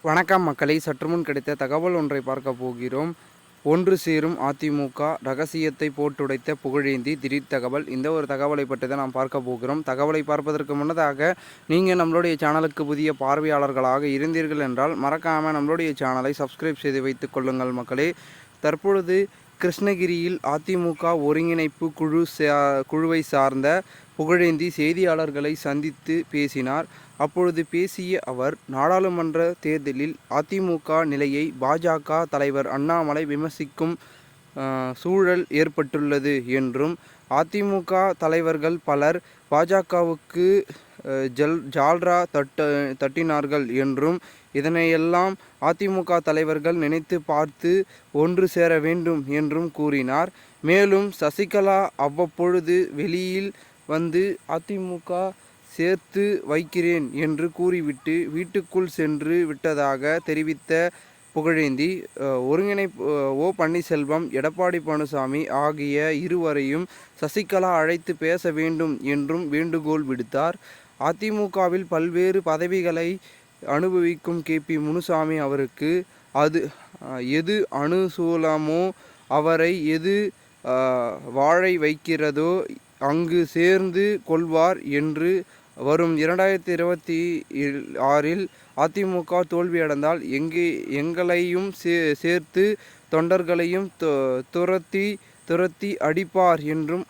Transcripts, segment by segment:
வணக்கம் மக்களை, சற்றுமுன் கிடைத்த தகவல் ஒன்றை பார்க்க போகிறோம். ஒன்று சேரும் அதிமுக, ரகசியத்தை போட்டுடைத்த புகழேந்தி திடீர் தகவல். இந்த ஒரு தகவலை பற்றி தான் நாம் பார்க்க போகிறோம். தகவலை பார்ப்பதற்கு முன்னதாக நீங்கள் நம்மளுடைய சேனலுக்கு புதிய பார்வையாளர்களாக இருந்தீர்கள் என்றால் மறக்காமல் நம்மளுடைய சேனலை சப்ஸ்கிரைப் செய்து வைத்துக் கொள்ளுங்கள் மக்களே. தற்பொழுது கிருஷ்ணகிரியில் அதிமுக ஒருங்கிணைப்பு குழுவை சார்ந்த புகழேந்தி செய்தியாளர்களை சந்தித்து பேசினார். அப்பொழுது பேசிய அவர், நாடாளுமன்ற தேர்தலில் அதிமுக நிலையை பாஜக தலைவர் அண்ணாமலை விமர்சிக்கும் சூழல் ஏற்பட்டுள்ளது என்றும், அதிமுக தலைவர்கள் பலர் பாஜகவுக்கு ஜால்ரா தட்டினார்கள் என்றும், இதனையெல்லாம் அதிமுக தலைவர்கள் நினைத்து பார்த்து ஒன்று சேர வேண்டும் என்றும் கூறினார். மேலும் சசிகலா அவ்வப்பொழுது வெளியில் வந்து அதிமுக சேர்த்து வைக்கிறேன் என்று கூறிவிட்டு வீட்டுக்குள் சென்று விட்டதாக தெரிவித்த புகழேந்தி, ஒருங்கிணைப்பு ஓ பன்னீர்செல்வம், எடப்பாடி பழனிசாமி ஆகிய இருவரையும் சசிகலா அழைத்து பேச வேண்டும் என்றும் வேண்டுகோள் விடுத்தார். அதிமுகவில் பல்வேறு பதவிகளை அனுபவிக்கும் KP முனுசாமி அவருக்கு எது அனுசூலமோ, அவரை எது வாழை வைக்கிறதோ அங்கு சேர்ந்து கொள்வார் என்று வரும் 2026 அதிமுக தோல்வியடைந்தால் எங்களையும் சேர்த்து தொண்டர்களையும் துரத்தி அடிப்பார் என்றும்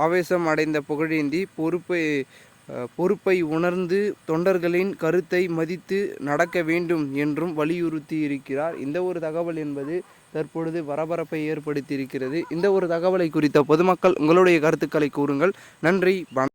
ஆவேசம் அடைந்த புகழேந்தி, பொறுப்பை உணர்ந்து தொண்டர்களின் கருத்தை மதித்து நடக்க வேண்டும் என்றும் வலியுறுத்தி இருக்கிறார். இந்த ஒரு தகவல் என்பது தற்பொழுது பரபரப்பை ஏற்படுத்தியிருக்கிறது. இந்த ஒரு தகவலை குறித்த பொதுமக்கள் உங்களுடைய கருத்துக்களை கூறுங்கள். நன்றி.